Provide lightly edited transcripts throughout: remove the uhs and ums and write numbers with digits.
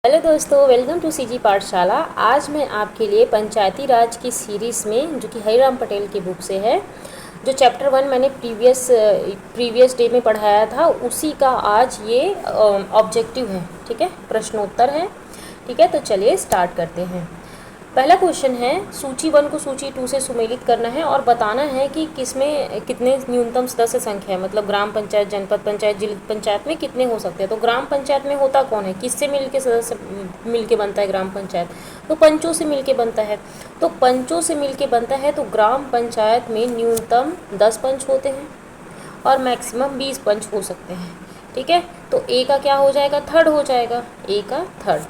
Hello दोस्तों, welcome to CG पाठशाला। आज मैं आपके लिए पंचायती राज की सीरीज़ में, जो कि हरिराम पटेल की बुक से है, जो चैप्टर 1 मैंने प्रीवियस डे में पढ़ाया था, उसी का आज ये ऑब्जेक्टिव है। ठीक है, प्रश्नोत्तर है। ठीक है, तो चलिए स्टार्ट करते हैं। पहला क्वेश्चन है, सूची 1 को सूची 2 से सुमेलित करना है और बताना है कि किसमें कितने न्यूनतम सदस्य संख्या है। मतलब ग्राम पंचायत, जनपद पंचायत, जिला पंचायत में कितने हो सकते हैं। तो ग्राम पंचायत में होता कौन है, किससे मिलके सदस्य मिलके बनता है ग्राम पंचायत? तो पंचों से मिलके बनता है। तो पंचों से मिलके बनता है, तो ग्राम पंचायत में न्यूनतम 10 पंच होते हैं और मैक्सिमम 20 पंच हो सकते हैं। ठीक है, तो ए का क्या हो जाएगा, थर्ड हो जाएगा, ए का थर्ड।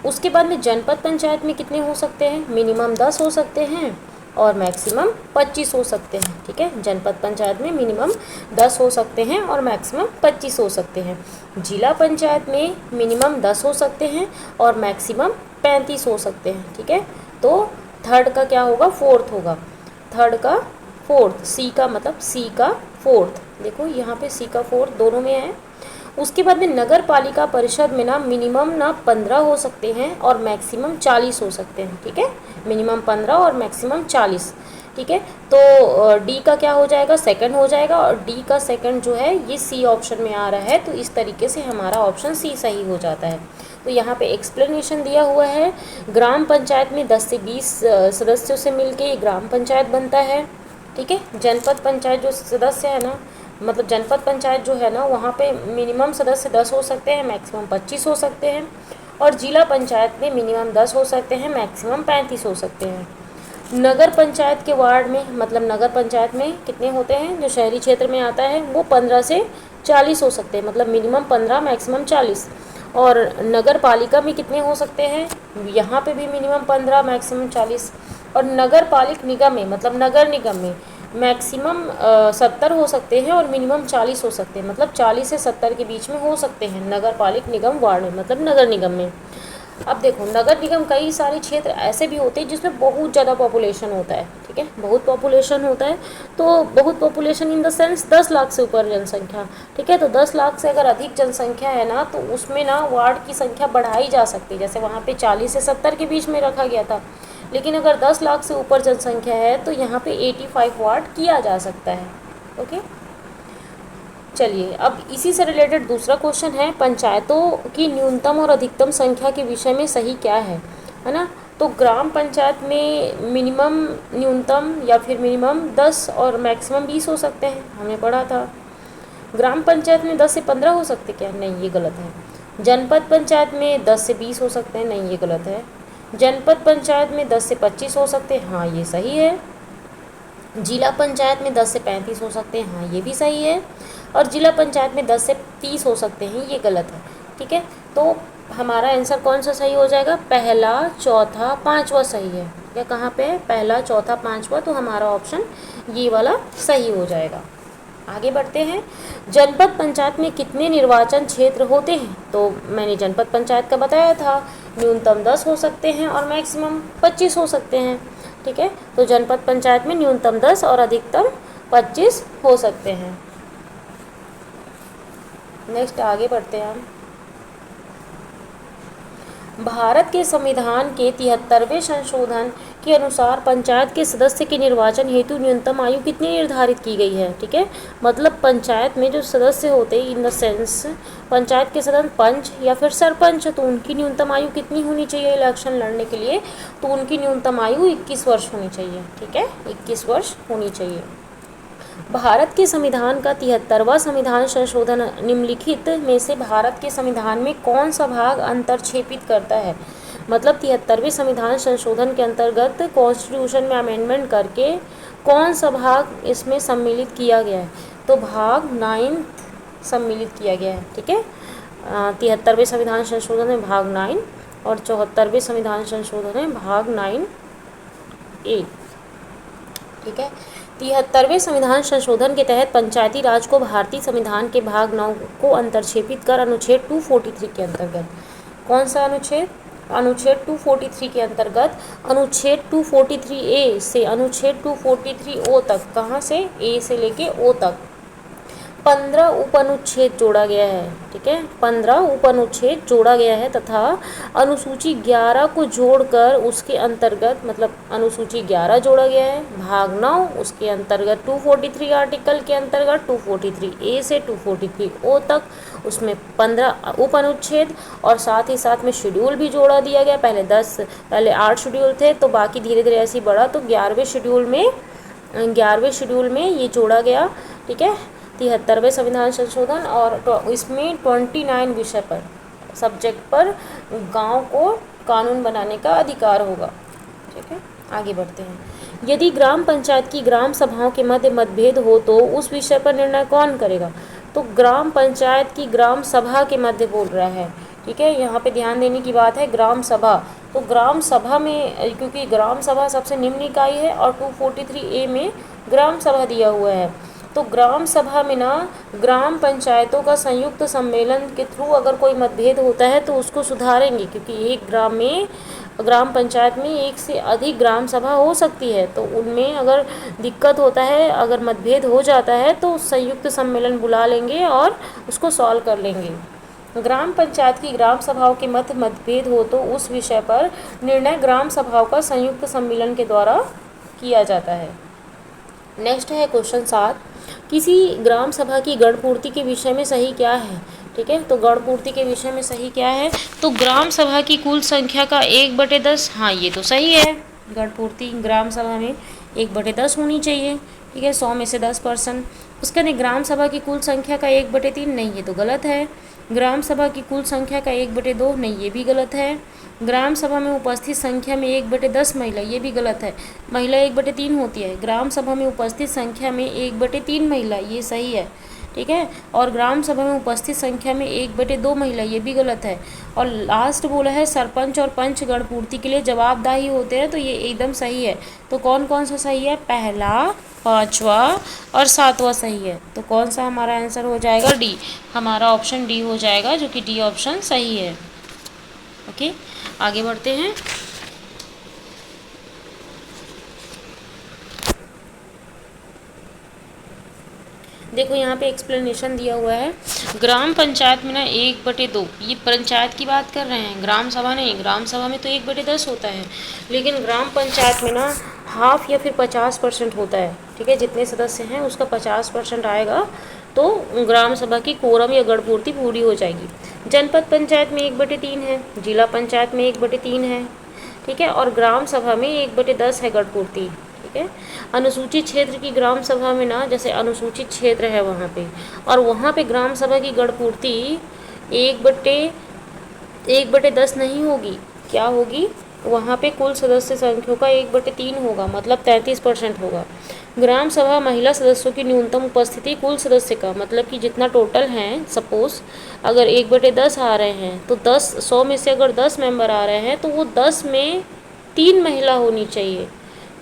उसके बाद में जनपद पंचायत में कितने हो सकते हैं, मिनिमम 10 हो सकते हैं और मैक्सिमम 25 हो सकते हैं। ठीक है, जनपद पंचायत में मिनिमम 10 हो सकते हैं और मैक्सिमम 25 हो सकते हैं। जिला पंचायत में मिनिमम 10 हो सकते हैं और मैक्सिमम 35 हो सकते हैं। ठीक है, तो थर्ड का क्या होगा, फोर्थ होगा। थर्ड का फोर्थ, सी का मतलब सी का फोर्थ। देखो यहाँ पे सी का फोर्थ दोनों में है। उसके बाद में नगर पालिका परिषद में ना मिनिमम ना 15 हो सकते हैं और मैक्सिमम 40 हो सकते हैं। ठीक है, मिनिमम 15 और मैक्सिमम 40। ठीक है, तो डी का क्या हो जाएगा, सेकंड हो जाएगा। और डी का सेकंड जो है ये सी ऑप्शन में आ रहा है, तो इस तरीके से हमारा ऑप्शन सी सही हो जाता है। तो यहाँ पे एक्सप्लेनेशन दिया हुआ है, ग्राम पंचायत में 10 से 20 सदस्यों से मिलके ग्राम पंचायत बनता है। ठीक है, जनपद पंचायत जो सदस्य है ना, मतलब जनपद पंचायत जो है ना, वहाँ पे मिनिमम सदस्य 10 हो सकते हैं, मैक्सिमम 25 हो सकते हैं। और जिला पंचायत में मिनिमम 10 हो सकते हैं, मैक्सिमम 35 हो सकते हैं। नगर पंचायत के वार्ड में, मतलब नगर पंचायत में कितने होते हैं, जो शहरी क्षेत्र में आता है, वो 15 से 40 हो सकते हैं, मतलब मिनिमम 15 मैक्सिमम 40। और नगर पालिका में कितने हो सकते हैं, यहाँ पे भी मिनिमम 15 मैक्सिमम 40। और नगर पालिक निगम में, मतलब नगर निगम में मैक्सिमम 70 हो सकते हैं और मिनिमम 40 हो सकते हैं, मतलब 40 से 70 के बीच में हो सकते हैं नगर पालिक निगम वार्ड में, मतलब नगर निगम में। अब देखो, नगर निगम कई सारे क्षेत्र ऐसे भी होते हैं जिसमें बहुत ज़्यादा पॉपुलेशन होता है। ठीक है, बहुत पॉपुलेशन होता है, तो बहुत population in the sense 10 lakh से ऊपर जनसंख्या। ठीक है, तो 10 लाख से अगर अधिक जनसंख्या है ना, तो उसमें ना वार्ड की संख्या बढ़ाई जा सकती है। जैसे वहाँ पे 40 से 70 के बीच में रखा गया था, लेकिन अगर 10 लाख से ऊपर जनसंख्या है तो यहाँ पे 85 वार्ड किया जा सकता है। ओके, चलिए अब इसी से रिलेटेड दूसरा क्वेश्चन है, पंचायतों की न्यूनतम और अधिकतम संख्या के विषय में सही क्या है ना। तो ग्राम पंचायत में मिनिमम, न्यूनतम या फिर मिनिमम 10 और मैक्सिमम 20 हो सकते हैं, हमने पढ़ा था। ग्राम पंचायत में 10 से 15 हो सकते क्या, नहीं ये गलत है। जनपद पंचायत में 10 से 20 हो सकते हैं, नहीं ये गलत है। जनपद पंचायत में 10 से 25 हो सकते हैं, हाँ ये सही है। जिला पंचायत में 10 से 35 हो सकते हैं, हाँ ये भी सही है। और जिला पंचायत में 10 से 30 हो सकते हैं, ये गलत है। ठीक है, तो हमारा आंसर कौन सा सही हो जाएगा, पहला, चौथा, पांचवा सही है। या कहाँ पे, पहला, चौथा, पांचवा, तो हमारा ऑप्शन ये वाला सही हो जाएगा। आगे बढ़ते हैं, जनपद पंचायत में कितने निर्वाचन क्षेत्र होते हैं। तो मैंने जनपद पंचायत का बताया था, न्यूनतम 10 हो सकते हैं और मैक्सिमम 25 हो सकते हैं। ठीक है, तो जनपद पंचायत में न्यूनतम 10 और अधिकतम 25 हो सकते हैं। नेक्स्ट आगे बढ़ते हैं हम। भारत के संविधान के 73वें संशोधन के अनुसार पंचायत के सदस्य के निर्वाचन हेतु न्यूनतम आयु कितनी निर्धारित की गई है। ठीक है, मतलब पंचायत में जो सदस्य होते हैं, इन द सेंस पंचायत के सदस्य पंच या फिर सरपंच, तो उनकी न्यूनतम आयु कितनी होनी चाहिए इलेक्शन लड़ने के लिए, तो उनकी न्यूनतम आयु 21 वर्ष होनी चाहिए। ठीक है, 21 वर्ष होनी चाहिए। भारत के संविधान का 73वां संविधान संशोधन निम्नलिखित में से भारत के संविधान में कौन सा भाग अंतर्क्षेपित करता है। मतलब 73वें संविधान संशोधन के अंतर्गत कॉन्स्टिट्यूशन में अमेंडमेंट करके कौन सा भाग इसमें सम्मिलित किया गया है। तो भाग 9 सम्मिलित किया गया है। ठीक है, 73वें संविधान संशोधन में भाग 9 और 74वें संविधान संशोधन में भाग 9A। ठीक है, 73वें संविधान संशोधन के तहत पंचायती राज को भारतीय संविधान के भाग 9 को अंतर्क्षेपित कर अनुच्छेद 243 के अंतर्गत, कौन सा अनुच्छेद, अनुच्छेद 243 के अंतर्गत अनुच्छेद 243A से अनुच्छेद 243O तक, कहाँ से, ए से लेके ओ तक, 15 उपअनुच्छेद जोड़ा गया है। ठीक है, 15 उपअनुच्छेद जोड़ा गया है तथा अनुसूची 11 को जोड़कर उसके अंतर्गत, मतलब अनुसूची 11 जोड़ा गया है, भाग 9 उसके अंतर्गत 243 आर्टिकल के अंतर्गत 243 ए से 243 ओ तक, उसमें 15 उपअनुच्छेद और साथ ही साथ में शेड्यूल भी जोड़ा दिया गया। पहले 8 शेड्यूल थे, तो बाकी धीरे धीरे ऐसे ही बढ़ा, तो 11वें शेड्यूल में ये जोड़ा गया। ठीक है, 73वें संविधान संशोधन, और इसमें 29 विषय पर, सब्जेक्ट पर गांव को कानून बनाने का अधिकार होगा। ठीक है, आगे बढ़ते हैं। यदि ग्राम पंचायत की ग्राम सभाओं के मध्य मतभेद हो तो उस विषय पर निर्णय कौन करेगा? तो ग्राम पंचायत की ग्राम सभा के मध्य बोल रहा है। ठीक है, यहाँ पे ध्यान देने की बात है, ग्राम सभा। तो ग्राम सभा में, क्योंकि ग्राम सभा सबसे निम्न इकाई है और 243A में ग्राम सभा दिया हुआ है, तो ग्राम सभा में ना ग्राम पंचायतों का संयुक्त सम्मेलन के थ्रू अगर कोई मतभेद होता है तो उसको सुधारेंगे, क्योंकि एक ग्राम पंचायत में एक से अधिक ग्राम सभा हो सकती है, तो उनमें अगर दिक्कत होता है, अगर मतभेद हो जाता है तो संयुक्त सम्मेलन बुला लेंगे और उसको सॉल्व कर लेंगे। ग्राम पंचायत की ग्राम सभाओं के मध्य मतभेद हो तो उस विषय पर निर्णय ग्राम सभाओं का संयुक्त सम्मेलन के द्वारा किया जाता है। नेक्स्ट है क्वेश्चन 7, किसी ग्राम सभा की गणपूर्ति के विषय में सही क्या है? ठीक है, तो गणपूर्ति के विषय में सही क्या है? तो ग्राम सभा की कुल संख्या का 1/10, हाँ ये तो सही है, गणपूर्ति ग्राम सभा में 1/10 होनी चाहिए। ठीक है, 100 में से 10%। उसके बाद ग्राम सभा की कुल संख्या का 1/3, नहीं ये तो गलत है। ग्राम सभा की कुल संख्या का 1/2, नहीं ये भी गलत है। ग्राम सभा में उपस्थित संख्या में 1/10 महिला, ये भी गलत है, महिला 1/3 होती है। ग्राम सभा में उपस्थित संख्या में 1/3 महिला, ये सही है। ठीक है, और ग्राम सभा में उपस्थित संख्या में 1/2 महिला, ये भी गलत है। और लास्ट बोला है सरपंच और पंच गणपूर्ति के लिए जवाबदाही होते हैं, तो ये एकदम सही है। तो कौन कौन सा सही है? पहला, 5वां और 7वां सही है। तो कौन सा हमारा आंसर हो जाएगा? डी, हमारा ऑप्शन डी हो जाएगा, जो कि डी ऑप्शन सही है। ओके, आगे बढ़ते हैं। देखो यहाँ पे एक्सप्लेनेशन दिया हुआ है, ग्राम पंचायत में ना 1/2, ये पंचायत की बात कर रहे हैं, ग्राम सभा नहीं। ग्राम सभा में तो 1/10 होता है, लेकिन ग्राम पंचायत में ना हाफ या फिर 50% होता है। ठीक है, जितने सदस्य हैं उसका 50% आएगा, तो ग्राम सभा की कोरम या गणपूर्ति पूरी हो जाएगी। जनपद पंचायत में 1/3 है, जिला पंचायत में 1/3 है। ठीक है, और ग्राम सभा में 1/10 है गणपूर्ति। ठीक है, अनुसूचित क्षेत्र की ग्राम सभा में ना, जैसे अनुसूचित क्षेत्र है वहाँ पे, और वहाँ पे ग्राम सभा की गणपूर्ति 1/10 नहीं होगी, क्या होगी? वहाँ पे कुल सदस्य संख्या का 1/3 होगा, मतलब 33% होगा। ग्राम सभा महिला सदस्यों की न्यूनतम उपस्थिति कुल सदस्य का, मतलब कि जितना टोटल हैं, सपोज अगर 1/10 आ रहे हैं तो 100 में से अगर 10 मेंबर आ रहे हैं तो वो 10 में 3 महिला होनी चाहिए।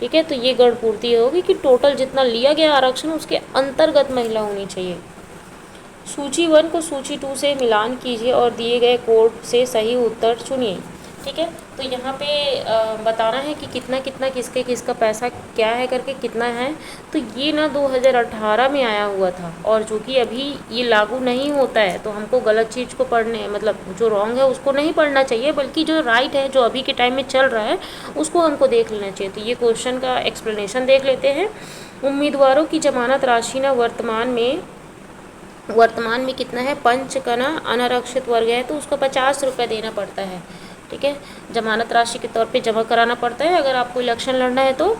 ठीक है, तो ये गणपूर्ति होगी कि टोटल जितना लिया गया आरक्षण उसके अंतर्गत महिला होनी चाहिए। सूची 1 को सूची 2 से मिलान कीजिए और दिए गए कोड से सही उत्तर चुनिए। ठीक है, तो यहाँ पे बताना है कि कितना कितना किसका पैसा क्या है करके कितना है। तो ये ना 2018 में आया हुआ था, और जो कि अभी ये लागू नहीं होता है, तो हमको गलत चीज़ को पढ़ने, मतलब जो रॉन्ग है उसको नहीं पढ़ना चाहिए, बल्कि जो राइट है, जो अभी के टाइम में चल रहा है, उसको हमको देख लेना चाहिए। तो ये क्वेश्चन का एक्सप्लेनेशन देख लेते हैं। उम्मीदवारों की जमानत राशि ना वर्तमान में कितना है? पंच का ना अनारक्षित वर्ग है तो उसको 50 रुपये देना पड़ता है। ठीक है, जमानत राशि के तौर पे जमा कराना पड़ता है अगर आपको इलेक्शन लड़ना है तो।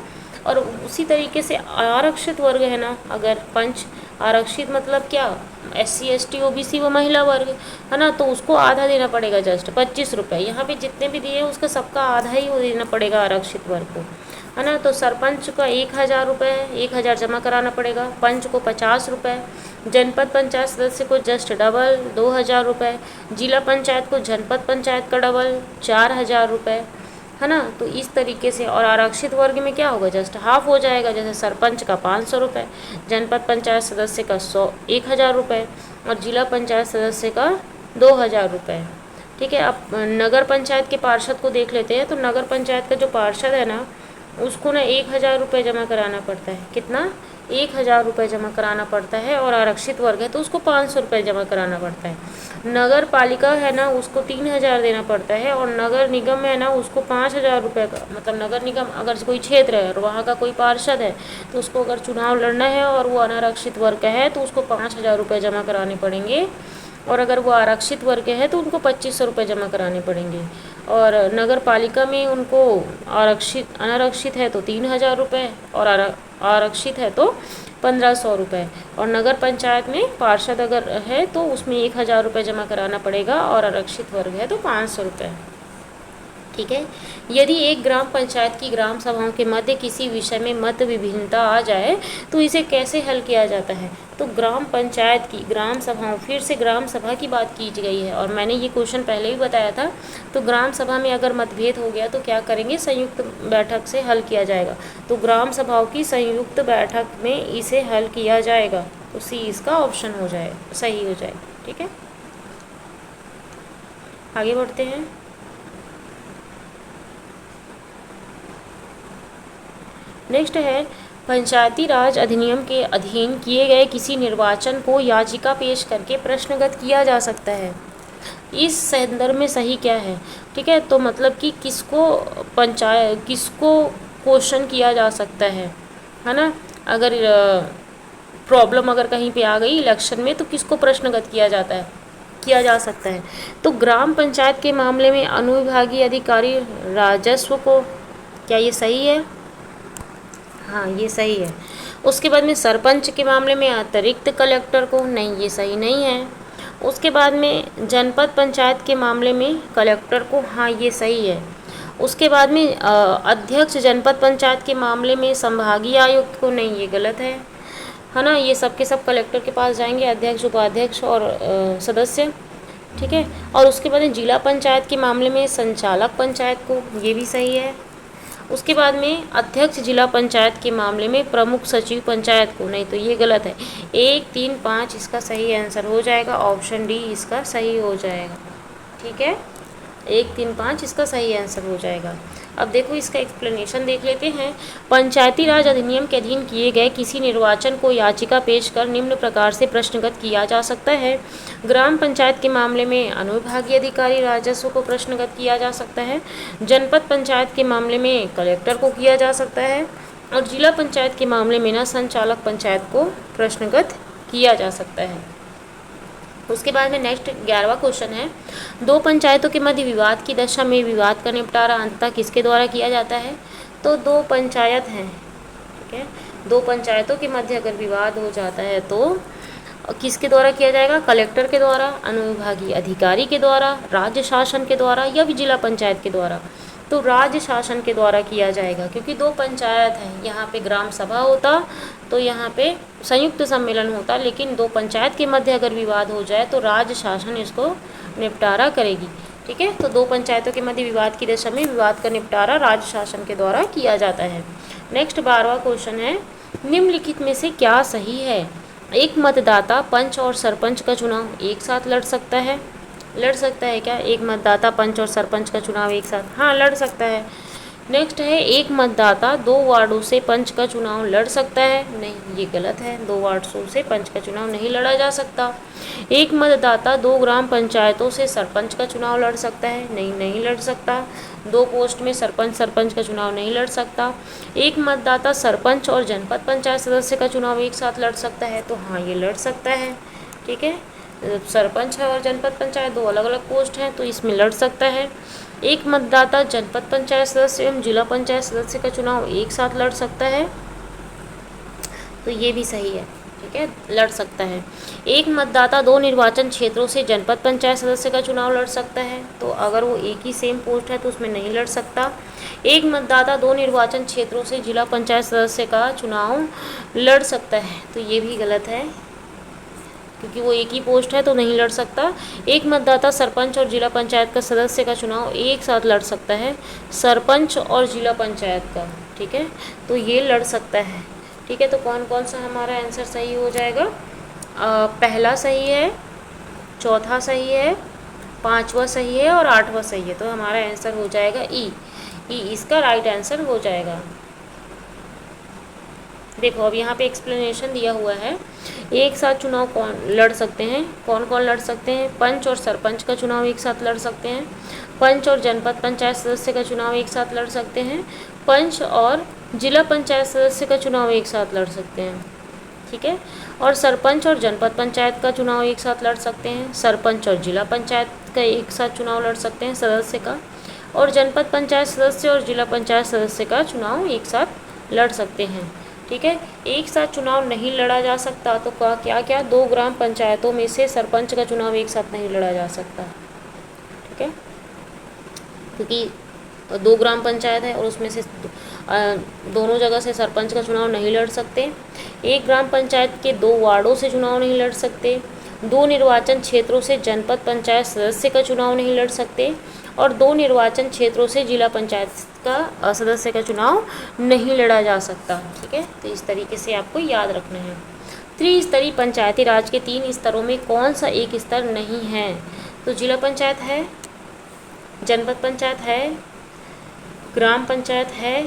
और उसी तरीके से आरक्षित वर्ग है ना, अगर पंच आरक्षित मतलब क्या? SC ST OBC व महिला वर्ग है ना, तो उसको आधा देना पड़ेगा, जस्ट 25 रुपये। यहाँ पे जितने भी दिए हैं उसका सबका आधा ही देना पड़ेगा आरक्षित वर्ग को, है ना। तो सरपंच का 1000 रुपये, 1000 जमा कराना पड़ेगा। पंच को 50 रुपये, जनपद पंचायत सदस्य को जस्ट डबल 2000 रुपये, जिला पंचायत को जनपद पंचायत का डबल 4000 रुपये, है ना। तो इस तरीके से, और आरक्षित वर्ग में क्या होगा? जस्ट हाफ हो जाएगा, जैसे सरपंच का 500 रुपये, जनपद पंचायत सदस्य का 1000 रुपये और जिला पंचायत सदस्य का 2000 रुपये। ठीक है, अब नगर पंचायत के पार्षद को देख लेते हैं। तो नगर पंचायत का जो पार्षद है ना, उसको ना 1000 रुपये जमा कराना पड़ता है। कितना? 1,000 रुपये जमा कराना पड़ता है, और आरक्षित वर्ग है तो उसको 500 रुपये जमा कराना पड़ता है। नगर पालिका है ना उसको 3,000 देना पड़ता है, और नगर निगम है ना उसको 5,000 रुपये का, मतलब नगर निगम अगर कोई क्षेत्र है और वहाँ का कोई पार्षद है तो उसको अगर चुनाव लड़ना है और वो अनारक्षित वर्ग का है तो उसको 5,000 रुपये जमा कराने पड़ेंगे, और अगर वो आरक्षित वर्ग है तो उनको 2,500 रुपये जमा कराने पड़ेंगे। और नगर पालिका में उनको अनारक्षित है तो 3,000 रुपये, और आरक्षित है तो 1,500 रुपये, और नगर पंचायत में पार्षद अगर है तो उसमें 1,000 रुपये जमा कराना पड़ेगा, और आरक्षित वर्ग है तो 500 रुपये। ठीक है। यदि एक ग्राम पंचायत की ग्राम सभाओं के मध्य किसी विषय में मत विभिन्नता आ जाए तो इसे कैसे हल किया जाता है? तो ग्राम पंचायत की ग्राम सभाओं, फिर से ग्राम सभा की बात की गई है, और मैंने ये क्वेश्चन पहले भी बताया था। तो ग्राम सभा में अगर मतभेद हो गया तो क्या करेंगे? संयुक्त बैठक से हल किया जाएगा। तो ग्राम सभाओं की संयुक्त बैठक में इसे हल किया जाएगा। तो सी इसका ऑप्शन हो जाए, सही हो जाए। ठीक है, आगे बढ़ते हैं। नेक्स्ट है, पंचायती राज अधिनियम के अधीन किए गए किसी निर्वाचन को याचिका पेश करके प्रश्नगत किया जा सकता है। इस संदर्भ में सही क्या है? ठीक है, तो मतलब कि किसको क्वेश्चन किया जा सकता है ना? अगर प्रॉब्लम अगर कहीं पे आ गई इलेक्शन में तो किसको प्रश्नगत किया जा सकता है। तो ग्राम पंचायत के मामले में अनुविभागीय अधिकारी राजस्व को, क्या ये सही है? हाँ, ये सही है। उसके बाद में सरपंच के मामले में अतिरिक्त कलेक्टर को, नहीं, ये सही नहीं है। उसके बाद में जनपद पंचायत के मामले में कलेक्टर को, हाँ, ये सही है। उसके बाद में अध्यक्ष जनपद पंचायत के मामले में संभागीय आयुक्त को, नहीं, ये गलत है ना? ये सब के सब कलेक्टर के पास जाएंगे, अध्यक्ष, उपाध्यक्ष और सदस्य। ठीक है। और उसके बाद में जिला पंचायत के मामले में संचालक पंचायत को, ये भी सही है। उसके बाद में अध्यक्ष जिला पंचायत के मामले में प्रमुख सचिव पंचायत को, नहीं, तो ये गलत है। 1, 3, 5 इसका सही आंसर हो जाएगा, ऑप्शन डी इसका सही हो जाएगा। ठीक है, 1, 3, 5 इसका सही आंसर हो जाएगा। अब देखो इसका एक्सप्लेनेशन देख लेते हैं। पंचायती राज अधिनियम के अधीन किए गए किसी निर्वाचन को याचिका पेश कर निम्न प्रकार से प्रश्नगत किया जा सकता है। ग्राम पंचायत के मामले में अनुविभागीय अधिकारी राजस्व को प्रश्नगत किया जा सकता है। जनपद पंचायत के मामले में कलेक्टर को किया जा सकता है, और जिला पंचायत के मामले में ना संचालक पंचायत को प्रश्नगत किया जा सकता है। उसके बाद में नेक्स्ट 11वां क्वेश्चन है, दो पंचायतों के मध्य विवाद की दशा में विवाद का निपटारा अंततः किसके द्वारा किया जाता है? तो दो पंचायत हैं, ठीक है, दो पंचायतों के मध्य अगर विवाद हो जाता है तो किसके द्वारा किया जाएगा? कलेक्टर के द्वारा, अनुविभागीय अधिकारी के द्वारा, राज्य शासन के द्वारा, या भी जिला पंचायत के द्वारा? तो राज्य शासन के द्वारा किया जाएगा, क्योंकि दो पंचायत हैं। यहाँ पे ग्राम सभा होता तो यहाँ पे संयुक्त सम्मेलन होता, लेकिन दो पंचायत के मध्य अगर विवाद हो जाए तो राज्य शासन इसको निपटारा करेगी। ठीक है, तो दो पंचायतों के मध्य विवाद की दशा में विवाद का निपटारा राज्य शासन के द्वारा किया जाता है। नेक्स्ट 12वां क्वेश्चन है, निम्नलिखित में से क्या सही है? एक मतदाता पंच और सरपंच का चुनाव एक साथ लड़ सकता है? लड़ सकता है क्या एक मतदाता पंच और सरपंच का चुनाव एक साथ? हाँ, लड़ सकता है। नेक्स्ट है, एक मतदाता दो वार्डों से पंच का चुनाव लड़ सकता है? नहीं, ये गलत है, दो वार्डों से पंच का चुनाव नहीं लड़ा जा सकता। एक मतदाता दो ग्राम पंचायतों से सरपंच का चुनाव लड़ सकता है? नहीं, नहीं लड़ सकता। दो पोस्ट में सरपंच का चुनाव नहीं लड़ सकता। एक मतदाता सरपंच और जनपद पंचायत सदस्य का चुनाव एक साथ लड़ सकता है? तो हाँ, ये लड़ सकता है। ठीक है, सरपंच है और जनपद पंचायत दो अलग अलग पोस्ट हैं, तो इसमें लड़ सकता है। एक मतदाता जनपद पंचायत सदस्य एवं जिला पंचायत सदस्य का चुनाव एक साथ लड़ सकता है, तो ये भी सही है। ठीक है, लड़ सकता है। एक मतदाता दो निर्वाचन क्षेत्रों से जनपद पंचायत सदस्य का चुनाव लड़ सकता है, तो अगर वो एक ही सेम पोस्ट है तो उसमें नहीं लड़ सकता। एक मतदाता दो निर्वाचन क्षेत्रों से जिला पंचायत सदस्य का चुनाव लड़ सकता है, तो ये भी गलत है, क्योंकि वो एक ही पोस्ट है तो नहीं लड़ सकता। एक मतदाता सरपंच और जिला पंचायत का सदस्य का चुनाव एक साथ लड़ सकता है, सरपंच और जिला पंचायत का। ठीक है, तो ये लड़ सकता है। ठीक है, तो कौन कौन सा हमारा आंसर सही हो जाएगा? पहला सही है, चौथा सही है, पांचवा सही है और आठवां सही है, तो हमारा आंसर हो जाएगा ई इसका राइट आंसर हो जाएगा। देखो अब यहाँ पे एक्सप्लेनेशन दिया हुआ है। एक साथ चुनाव कौन लड़ सकते हैं, कौन कौन लड़ सकते हैं? पंच और सरपंच का चुनाव एक साथ लड़ सकते हैं, पंच और जनपद पंचायत सदस्य का चुनाव एक साथ लड़ सकते हैं, पंच और जिला पंचायत सदस्य का चुनाव एक साथ लड़ सकते हैं, ठीक है। और सरपंच और जनपद पंचायत का चुनाव एक साथ लड़ सकते हैं, सरपंच और जिला पंचायत का एक साथ चुनाव लड़ सकते हैं सदस्य का, और जनपद पंचायत सदस्य और जिला पंचायत सदस्य का चुनाव एक साथ लड़ सकते हैं, ठीक है। एक साथ चुनाव नहीं लड़ा जा सकता तो क्या क्या? 2 ग्राम पंचायतों में से सरपंच का चुनाव एक साथ नहीं लड़ा जा सकता, ठीक है, क्योंकि 2 ग्राम पंचायत है और उसमें से दोनों जगह से सरपंच का चुनाव नहीं लड़ सकते। एक ग्राम पंचायत के 2 वार्डों से चुनाव नहीं लड़ सकते, 2 निर्वाचन क्षेत्रों से जनपद पंचायत सदस्य का चुनाव नहीं लड़ सकते, और 2 निर्वाचन क्षेत्रों से जिला पंचायत का सदस्य का चुनाव नहीं लड़ा जा सकता, ठीक है। तो इस तरीके से आपको याद रखना है। त्रिस्तरीय पंचायती राज के 3 स्तरों में कौन सा एक स्तर नहीं है? तो जिला पंचायत है, जनपद पंचायत है, ग्राम पंचायत है,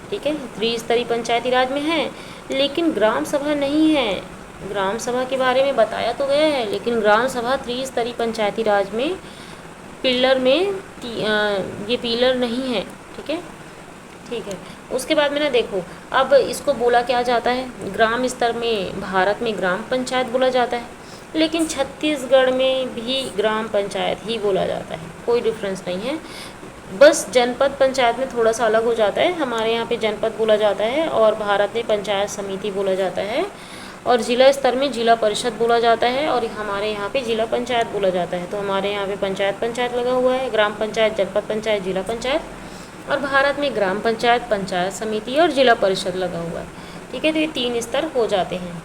ठीक है, त्रिस्तरीय पंचायती राज में है, लेकिन ग्राम सभा नहीं है। ग्राम सभा के बारे में बताया तो गया है, लेकिन ग्राम सभा त्रिस्तरीय पंचायती राज में पिलर में ये पिलर नहीं है, ठीक है, ठीक है। उसके बाद में ना देखो, अब इसको बोला क्या जाता है, ग्राम स्तर में भारत में ग्राम पंचायत बोला जाता है, लेकिन छत्तीसगढ़ में भी ग्राम पंचायत ही बोला जाता है, कोई डिफरेंस नहीं है। बस जनपद पंचायत में थोड़ा सा अलग हो जाता है, हमारे यहाँ पे जनपद बोला जाता है और भारत में पंचायत समिति बोला जाता है, और जिला स्तर में जिला परिषद बोला जाता है, और हमारे यहाँ पे जिला पंचायत बोला जाता है। तो हमारे यहाँ पे पंचायत लगा हुआ है, ग्राम पंचायत, जनपद पंचायत, जिला पंचायत, और भारत में ग्राम पंचायत, पंचायत समिति और जिला परिषद लगा हुआ है, ठीक है। तो ये 3 स्तर हो जाते हैं।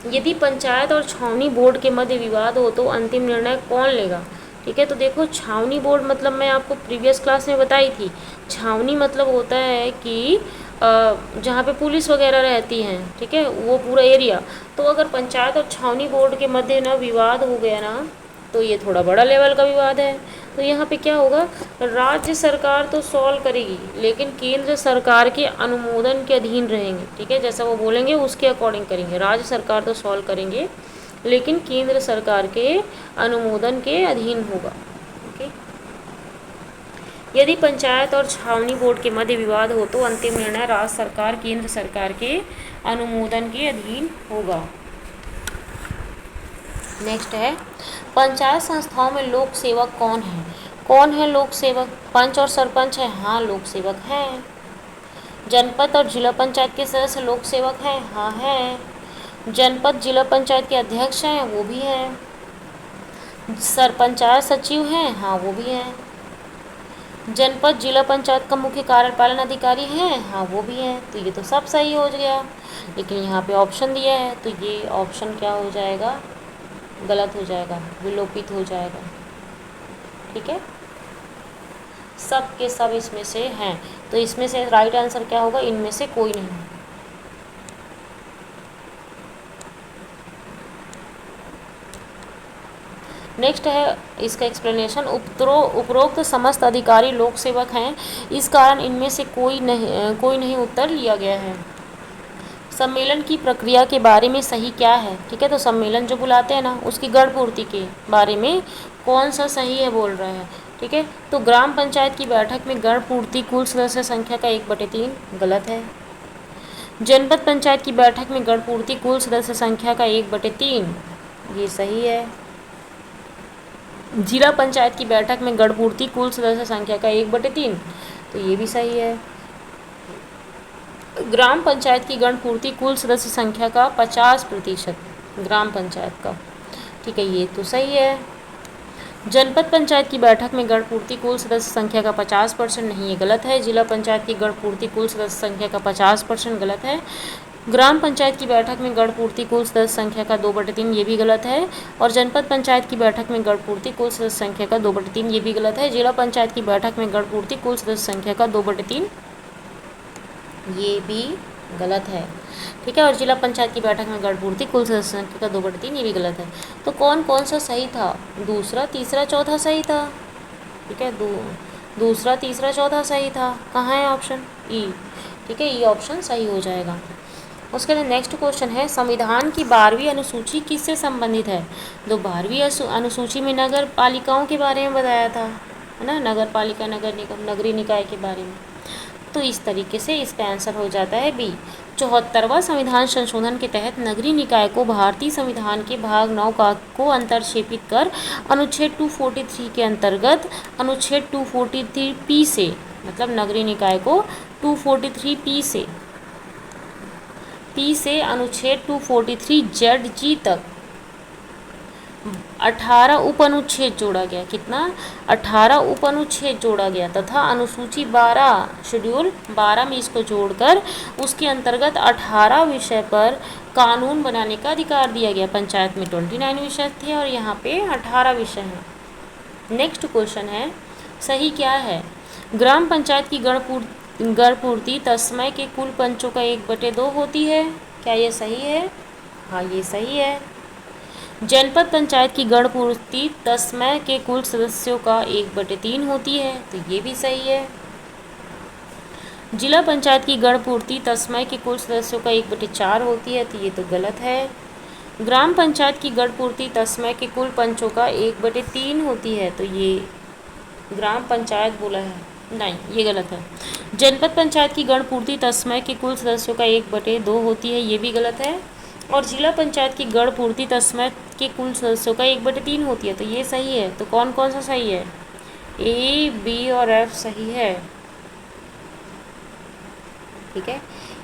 यदि पंचायत और छावनी बोर्ड के मध्य विवाद हो तो अंतिम निर्णय कौन लेगा? ठीक है, तो देखो छावनी बोर्ड मतलब मैं आपको प्रीवियस क्लास में बताई थी, छावनी मतलब होता है कि जहाँ पे पुलिस वगैरह रहती हैं, ठीक है, वो पूरा एरिया। तो अगर पंचायत और छावनी बोर्ड के मध्य ना विवाद हो गया ना, तो ये थोड़ा बड़ा लेवल का विवाद है। तो यहाँ पे क्या होगा, राज्य सरकार तो सॉल्व करेगी, लेकिन केंद्र सरकार के अनुमोदन के अधीन रहेंगे, ठीक है, जैसा वो बोलेंगे उसके अकॉर्डिंग करेंगे। राज्य सरकार तो सॉल्व करेंगे, लेकिन केंद्र सरकार के अनुमोदन के अधीन होगा, ओके। यदि पंचायत और छावनी बोर्ड के मध्य विवाद हो तो अंतिम निर्णय राज्य सरकार केंद्र सरकार के अनुमोदन के अधीन होगा। नेक्स्ट है, पंचायत संस्थाओं में लोक सेवक कौन है? कौन है लोक सेवक? पंच और सरपंच है, हाँ लोक सेवक हैं। जनपद और जिला पंचायत के सदस्य लोक सेवक हैं, हाँ हैं। जनपद जिला पंचायत के अध्यक्ष हैं, वो भी हैं। सरपंचायत सचिव हैं, हाँ वो भी हैं। जनपद जिला पंचायत का मुख्य कार्यपालन अधिकारी हैं, हाँ वो भी हैं। तो ये तो सब सही हो गया, लेकिन यहाँ पे ऑप्शन दिया है, तो ये ऑप्शन क्या हो जाएगा, गलत हो जाएगा, विलोपित हो जाएगा, ठीक है। सब के सब इसमें से हैं, तो इसमें से राइट आंसर क्या होगा, इनमें से कोई नहीं। नेक्स्ट है इसका एक्सप्लेनेशन, उपरोक्त समस्त अधिकारी लोक सेवक हैं, इस कारण इनमें से कोई नहीं उत्तर लिया गया है। सम्मेलन की प्रक्रिया के बारे में सही क्या है? ठीक है, तो सम्मेलन जो बुलाते हैं ना, उसकी गढ़ पूर्ति के बारे में कौन सा सही है बोल रहे हैं, ठीक है। तो ग्राम पंचायत की बैठक में गढ़ पूर्ति कुल सदस्य संख्या का 1/3 गलत है। जनपद पंचायत की बैठक में गढ़ पूर्ति कुल सदस्य संख्या का 1/3 ये सही है। जिला पंचायत की बैठक में गढ़ पूर्ति कुल सदस्य संख्या का 1/3 तो ये भी सही है। ग्राम पंचायत की गण पूर्ति कुल सदस्य संख्या का 50% ग्राम पंचायत का, ठीक है, ये तो सही है। जनपद पंचायत की बैठक में गण पूर्ति कुल सदस्य संख्या का 50% नहीं, ये गलत है। जिला पंचायत की गण पूर्ति कुल सदस्य संख्या का 50% गलत है। ग्राम पंचायत की बैठक में गण पूर्ति कुल सदस्य संख्या का 2/3 ये भी गलत है। और जनपद पंचायत की बैठक में गण पूर्ति कुल सदस्य संख्या का 2/3 ये भी गलत है। जिला पंचायत की बैठक में गण पूर्ति कुल सदस्य संख्या का 2/3 ये भी गलत है, ठीक है। और जिला पंचायत की बैठक में गण पूर्ति कुल सदस्य संख्या का 2/3 ये भी गलत है। तो कौन कौन सा सही था? दूसरा, तीसरा, चौथा सही था, ठीक है। दूसरा, तीसरा, चौथा सही था। कहाँ है ऑप्शन? ई, ठीक है, ई ऑप्शन सही हो जाएगा। उसके बाद नेक्स्ट क्वेश्चन है, संविधान की 12वीं अनुसूची किससे संबंधित है? तो 12वीं अनुसूची में नगर पालिकाओं के बारे में बताया था, है ना, नगर पालिका, नगर निगम, नगरीय निकाय के बारे में। तो इस तरीके से इसका आंसर हो जाता है बी। 74वां संविधान संशोधन के तहत नगरीय निकाय को भारतीय संविधान के भाग 9 का को अंतर्क्षेपित कर अनुच्छेद 243 के अंतर्गत अनुच्छेद 243 पी से, मतलब नगरीय निकाय को 243 पी से अनुच्छेद 243 जेड जी तक 18 उप अनुच्छेद जोड़ा गया। कितना? 18 उप अनुच्छेद जोड़ा गया तथा अनुसूची 12 शेड्यूल 12 में इसको जोड़कर उसके अंतर्गत 18 विषय पर कानून बनाने का अधिकार दिया गया। पंचायत में 29 विषय थे और यहाँ पे 18 विषय हैं। नेक्स्ट क्वेश्चन है, सही क्या है? ग्राम पंचायत की गण पूर्ति तस्मय के कुल पंचों का 1/2 होती है। क्या ये सही है? हाँ, ये सही है। जनपद पंचायत की गण पूर्ति तस्मय के कुल सदस्यों का 1/3 होती है, तो ये भी सही है। जिला पंचायत की गण पूर्ति तस्मय के कुल सदस्यों का 1/4 होती है, तो ये तो गलत है। ग्राम पंचायत की गण पूर्ति तस्मय के कुल पंचों का 1/3 होती है, तो ये ग्राम पंचायत बोला है, नहीं, ये गलत है। जनपद पंचायत की गण पूर्ति तस्मय के कुल सदस्यों का 1/2 होती है, ये भी गलत है। और जिला पंचायत की गण पूर्ति तस्मय के कुल सदस्यों का 1/3 होती है, तो ये सही है। तो कौन कौन सा सही है? ए, बी और एफ सही है। ठीक है,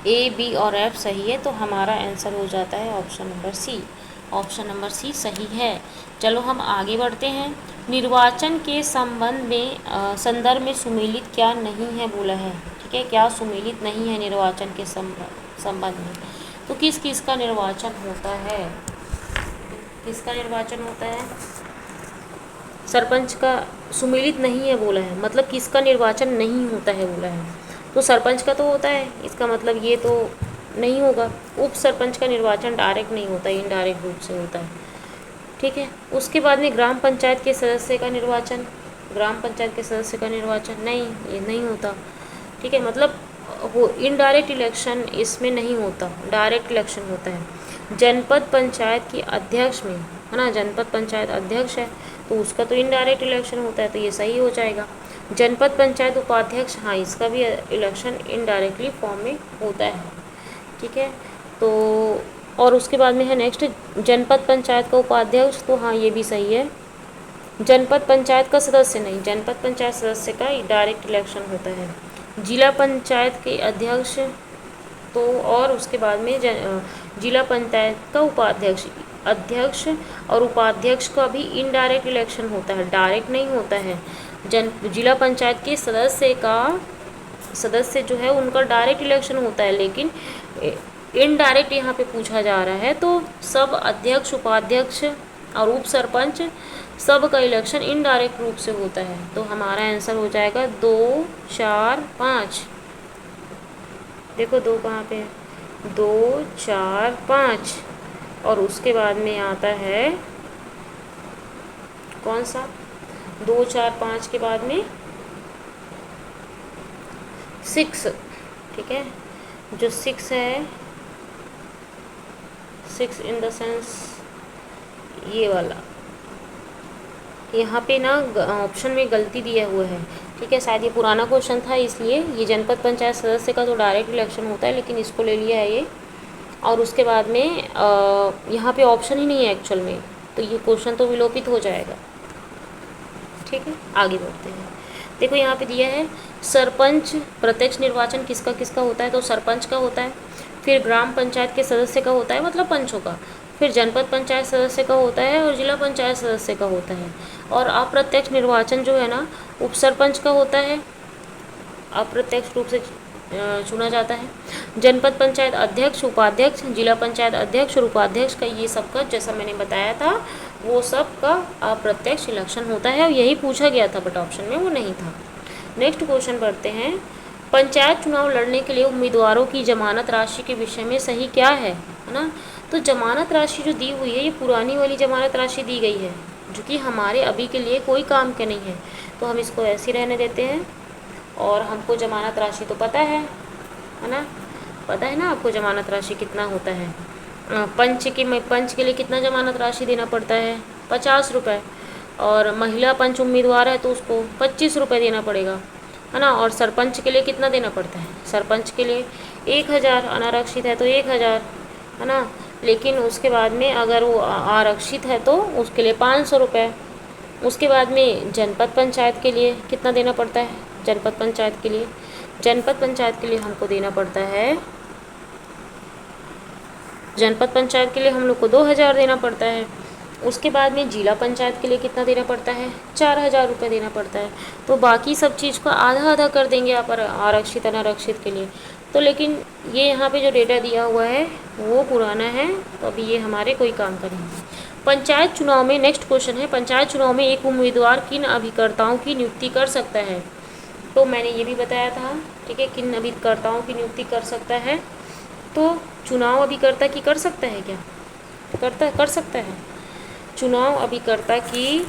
ए, बी और एफ सही है, तो हमारा आंसर हो जाता है option number C. Option number C सही है। चलो हम आगे बढ़ते हैं। निर्वाचन के संदर्भ में सुमेलित क्या नहीं है बोला है। ठीक है, क्या सुमेलित नहीं है निर्वाचन के संबंध में? तो किस किस का निर्वाचन होता है? किसका निर्वाचन होता है? सरपंच का सुमेलित नहीं है बोला है, मतलब किसका निर्वाचन नहीं होता है बोला है। तो सरपंच का तो होता है, इसका मतलब ये तो नहीं होगा। उप सरपंच का निर्वाचन डायरेक्ट नहीं होता, इनडायरेक्ट रूप से होता है। ठीक है, उसके बाद में ग्राम पंचायत के सदस्य का निर्वाचन, ग्राम पंचायत के सदस्य का निर्वाचन नहीं, ये नहीं होता। ठीक है, मतलब वो इनडायरेक्ट इलेक्शन इसमें नहीं होता, डायरेक्ट इलेक्शन होता है। जनपद पंचायत की अध्यक्ष में, है ना, जनपद पंचायत अध्यक्ष है तो उसका तो इनडायरेक्ट इलेक्शन होता है, तो ये सही हो जाएगा। जनपद पंचायत उपाध्यक्ष, हाँ, इसका भी इलेक्शन इनडायरेक्टली फॉर्म में होता है। ठीक है, तो और उसके बाद में है नेक्स्ट जनपद पंचायत का उपाध्यक्ष, तो हाँ, ये भी सही है। जनपद पंचायत का सदस्य नहीं, जनपद पंचायत सदस्य का डायरेक्ट इलेक्शन होता है। जिला पंचायत के अध्यक्ष, तो और उसके बाद में जिला पंचायत का उपाध्यक्ष, अध्यक्ष और उपाध्यक्ष का भी इनडायरेक्ट इलेक्शन होता है, डायरेक्ट नहीं होता है। जिला पंचायत के सदस्य जो है उनका डायरेक्ट इलेक्शन होता है, लेकिन इनडायरेक्ट यहाँ पे पूछा जा रहा है, तो सब अध्यक्ष, उपाध्यक्ष और उप सरपंच सब का इलेक्शन इनडायरेक्ट रूप से होता है। तो हमारा आंसर हो जाएगा 2, 4, 5। देखो 2 कहाँ पे है? 2, 4, 5 और उसके बाद में आता है कौन सा? 2, 4, 5 के बाद में 6। ठीक है, जो 6 है, 6 इन द सेंस ये वाला, यहाँ पे ना ऑप्शन में गलती दिया हुआ है। ठीक है, शायद ये पुराना क्वेश्चन था, इसलिए ये जनपद पंचायत सदस्य का तो डायरेक्ट इलेक्शन होता है, लेकिन इसको ले लिया है ये। और उसके बाद में यहाँ पे ऑप्शन ही नहीं है एक्चुअल में, तो ये क्वेश्चन तो विलोपित हो जाएगा। ठीक है, आगे बढ़ते हैं। देखो यहाँ पे दिया है सरपंच प्रत्यक्ष निर्वाचन किसका किसका होता है, तो सरपंच का होता है। फिर ग्राम पंचायत के सदस्य का होता है, मतलब पंचों का। फिर जनपद पंचायत सदस्य का होता है और जिला पंचायत सदस्य का होता है। और अप्रत्यक्ष निर्वाचन जो है ना, उप सरपंच का होता है, अप्रत्यक्ष रूप से चुना जाता है। जनपद पंचायत अध्यक्ष, उपाध्यक्ष, जिला पंचायत अध्यक्ष और उपाध्यक्ष का, ये सबका जैसा मैंने बताया था वो सब का अप्रत्यक्ष इलेक्शन होता है, और यही पूछा गया था, बट ऑप्शन में वो नहीं था। नेक्स्ट क्वेश्चन बढ़ते हैं। पंचायत चुनाव लड़ने के लिए उम्मीदवारों की जमानत राशि के विषय में सही क्या है ना? तो जमानत राशि जो दी हुई है, ये पुरानी वाली जमानत राशि दी गई है, जो कि हमारे अभी के लिए कोई काम के नहीं है, तो हम इसको ऐसे ही रहने देते हैं। और हमको जमानत राशि तो पता है ना, पता है ना आपको जमानत राशि कितना होता है। पंच के लिए कितना जमानत राशि देना पड़ता है, 50 रुपये। और महिला पंच उम्मीदवार है तो उसको 25 रुपये देना पड़ेगा, है ना। और सरपंच के लिए कितना देना पड़ता है, सरपंच के लिए 1000, अनारक्षित है तो 1000, है ना। लेकिन उसके बाद में अगर वो आरक्षित है तो उसके लिए 500 रुपये। उसके बाद में जनपद पंचायत के लिए कितना देना पड़ता है, जनपद पंचायत के लिए हमको देना पड़ता है, जनपद पंचायत के लिए हम लोग को 2000 देना पड़ता है। उसके बाद में जिला पंचायत के लिए कितना देना पड़ता है, 4000 रुपये देना पड़ता है। तो बाकी सब चीज़ को आधा आधा कर देंगे आप आरक्षित अनारक्षित के लिए। तो लेकिन ये यहाँ पे जो डेटा दिया हुआ है वो पुराना है, तो अभी ये हमारे कोई काम का नहीं। पंचायत चुनाव में, नेक्स्ट क्वेश्चन है, पंचायत चुनाव में एक उम्मीदवार किन अभिकर्ताओं की नियुक्ति कर सकता है। तो मैंने ये भी बताया था, ठीक है, किन अभिकर्ताओं की नियुक्ति कर सकता है। तो चुनाव अभिकर्ता की कर सकता है क्या, कर सकता है। चुनाव अभिकर्ता की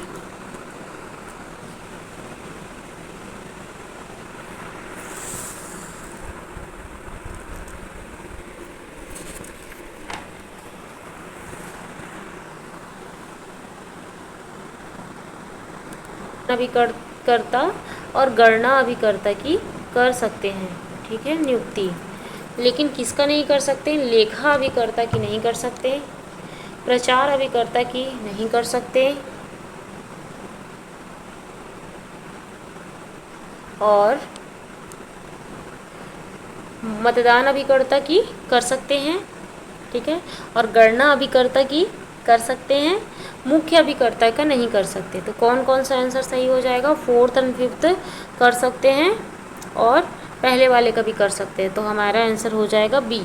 अभिकर्ता और गणना अभिकर्ता की कर सकते हैं, ठीक है, नियुक्ति। लेकिन किसका नहीं कर सकते, लेखा अभिकर्ता की नहीं कर सकते, प्रचार अभिकर्ता की नहीं कर सकते, और मतदान अभिकर्ता की कर सकते हैं, ठीक है, और गणना अभिकर्ता की कर सकते हैं, मुख्य अभिकर्ता का नहीं कर सकते। तो कौन कौन सा आंसर सही हो जाएगा, 4th और 5th कर सकते हैं और पहले वाले का भी कर सकते हैं। तो हमारा आंसर हो जाएगा बी।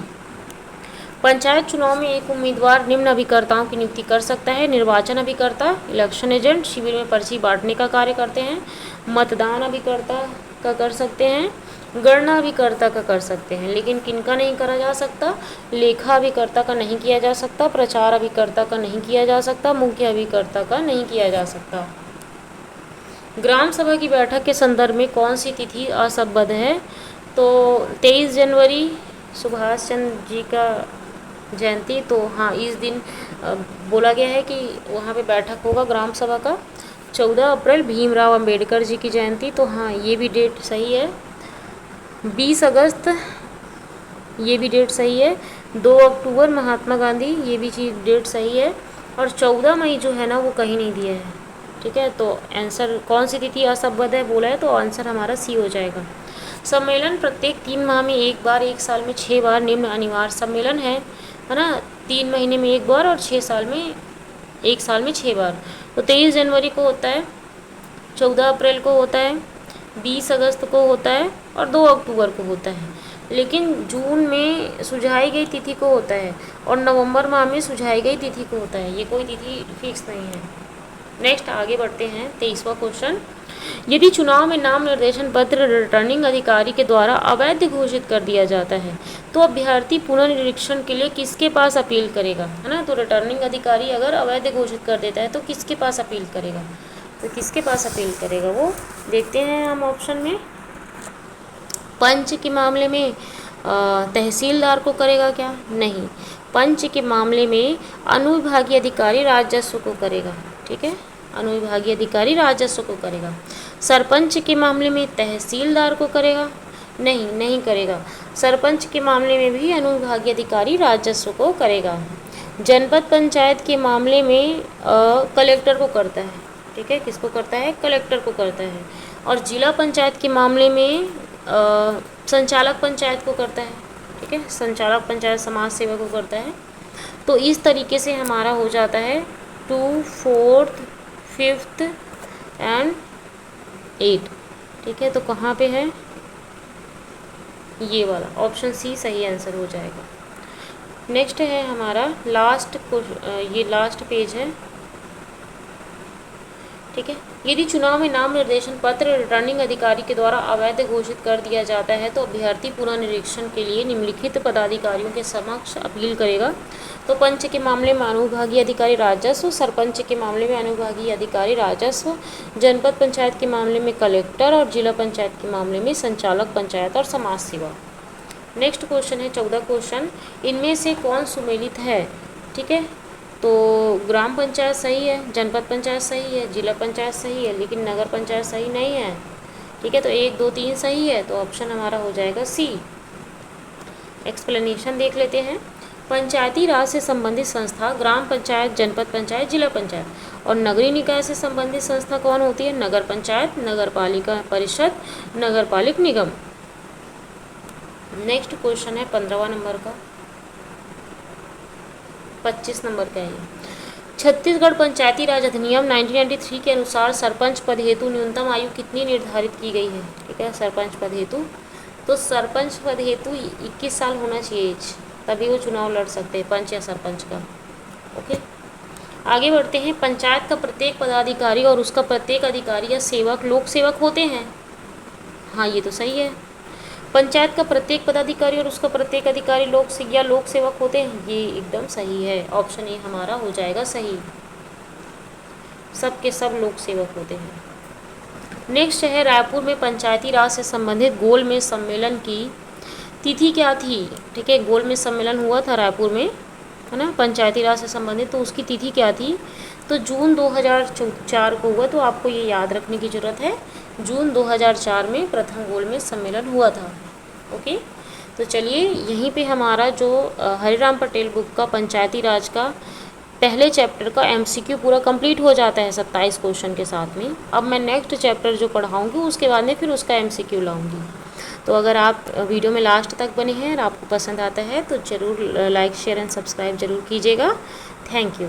पंचायत चुनाव में एक उम्मीदवार निम्न अभिकर्ताओं की नियुक्ति कर सकता है, निर्वाचन अभिकर्ता, इलेक्शन एजेंट, शिविर में पर्ची बांटने का कार्य करते हैं, मतदान अभिकर्ता का कर सकते हैं, गणना अभिकर्ता का कर सकते हैं। लेकिन किनका नहीं करा जा सकता, लेखा अभिकर्ता का नहीं किया जा सकता, प्रचार अभिकर्ता का नहीं किया जा सकता, मुख्य अभिकर्ता का नहीं किया जा सकता। ग्राम सभा की बैठक के संदर्भ में कौन सी तिथि असंबद्ध है। तो 23 जनवरी सुभाष चंद्र जी का जयंती, तो हाँ इस दिन बोला गया है कि वहाँ पे बैठक होगा ग्राम सभा का। 14 अप्रैल भीमराव अंबेडकर जी की जयंती, तो हाँ ये भी डेट सही है। 20 अगस्त ये भी डेट सही है। 2 अक्टूबर महात्मा गांधी, ये भी चीज़ डेट सही है। और 14 मई जो है ना वो कहीं नहीं दिया है, ठीक है। तो आंसर कौन सी तिथि असंबद्ध है बोला है, तो आंसर हमारा सी हो जाएगा। सम्मेलन प्रत्येक 3 माह में एक बार, 1 साल में 6 बार निम्न अनिवार्य सम्मेलन है ना। 3 महीने में 1 बार और 1 साल में 6 बार। तो 23 जनवरी को होता है, 14 अप्रैल को होता है, 20 अगस्त को होता है और 2 अक्टूबर को होता है। लेकिन जून में सुझाई गई तिथि को होता है और नवंबर माह में सुझाई गई तिथि को होता है, ये कोई तिथि फिक्स नहीं है। नेक्स्ट आगे बढ़ते हैं, 23वां क्वेश्चन। यदि चुनाव में नाम निर्देशन पत्र रिटर्निंग अधिकारी के द्वारा अवैध घोषित कर दिया जाता है तो अभ्यर्थी पुनर्निरीक्षण के लिए किसके पास अपील करेगा, है ना। तो रिटर्निंग अधिकारी अगर अवैध घोषित कर देता है तो किसके पास अपील करेगा, तो किसके पास अपील करेगा वो देखते हैं हम ऑप्शन में। पंच के मामले में तहसीलदार को करेगा क्या, नहीं। पंच के मामले में अनुविभागीय अधिकारी राजस्व को करेगा, ठीक है, अनुविभागीय अधिकारी राजस्व को करेगा। सरपंच के मामले में तहसीलदार को करेगा, नहीं करेगा। सरपंच के मामले में भी अनुविभागीय अधिकारी राजस्व को करेगा। जनपद पंचायत के मामले में कलेक्टर को करता है, ठीक है, किसको करता है, कलेक्टर को करता है। और जिला पंचायत के मामले में संचालक पंचायत को करता है, ठीक है, संचालक पंचायत समाज सेवा को करता है। तो इस तरीके से हमारा हो जाता है 2, 4, 5 एंड 8, ठीक है। तो कहाँ पे है, ये वाला ऑप्शन सी सही आंसर हो जाएगा। नेक्स्ट है हमारा लास्ट, ये लास्ट पेज है, ठीक है। यदि चुनाव में नाम निर्देशन पत्र रिटर्निंग अधिकारी के द्वारा अवैध घोषित कर दिया जाता है तो अभ्यर्थी पुनर्निरीक्षण के लिए निम्नलिखित पदाधिकारियों के समक्ष अपील करेगा। तो पंच के मामले में अनुविभागीय अधिकारी राजस्व, सरपंच के मामले में अनुविभागीय अधिकारी राजस्व, जनपद पंचायत के मामले में कलेक्टर और जिला पंचायत के मामले में संचालक पंचायत और समाज सेवा। नेक्स्ट क्वेश्चन है 14 क्वेश्चन, इनमें से कौन सुमेलित है? ठीक है, तो ग्राम पंचायत सही है, जनपद पंचायत सही है, जिला पंचायत सही है, लेकिन नगर पंचायत सही नहीं है। ठीक है, तो 1 2 3 सही है, तो ऑप्शन हमारा हो जाएगा सी। एक्सप्लेनेशन देख लेते हैं। पंचायती राज से संबंधित संस्था ग्राम पंचायत, जनपद पंचायत, जिला पंचायत। और नगरीय निकाय से संबंधित संस्था कौन होती है? नगर पंचायत, नगर पालिका परिषद, नगर पालिक निगम। नेक्स्ट क्वेश्चन है 15वां नंबर का, 25 नंबर का है ये। छत्तीसगढ़ पंचायती राज अधिनियम 1993 के अनुसार सरपंच पद हेतु न्यूनतम आयु कितनी निर्धारित की गई है? ठीक है, सरपंच पद हेतु, तो सरपंच पद हेतु 21 साल होना चाहिए एज, तभी वो चुनाव लड़ सकते हैं, पंच या सरपंच का। ओके, आगे बढ़ते हैं। पंचायत का प्रत्येक पदाधिकारी और उसका प्रत्येक अधिकारी या सेवक लोक सेवक होते हैं। हाँ, ये तो सही है। पंचायत का प्रत्येक पदाधिकारी और उसका प्रत्येक अधिकारी लोक सेवक होते हैं, ये एकदम सही है। ऑप्शन ए हमारा हो जाएगा सही, सब के सब लोक सेवक होते हैं। नेक्स्ट है, रायपुर में पंचायती राज से संबंधित गोलमेज सम्मेलन की तिथि क्या थी? ठीक है, गोलमेज सम्मेलन हुआ था रायपुर में, है ना, पंचायती राज से संबंधित, तो उसकी तिथि क्या थी? तो जून 2004 को हुआ, तो आपको ये याद रखने की ज़रूरत है, जून 2004 में प्रथम गोलमेज सम्मेलन हुआ था। ओके, तो चलिए यहीं पे हमारा जो हरिराम पटेल बुक का पंचायती राज का पहले चैप्टर का एमसीक्यू पूरा कंप्लीट हो जाता है 27 क्वेश्चन के साथ में। अब मैं नेक्स्ट चैप्टर जो पढ़ाऊँगी उसके बाद में फिर उसका एमसीक्यू लाऊंगी। तो अगर आप वीडियो में लास्ट तक बने हैं और आपको पसंद आता है तो ज़रूर लाइक शेयर एंड सब्सक्राइब ज़रूर कीजिएगा। Thank you.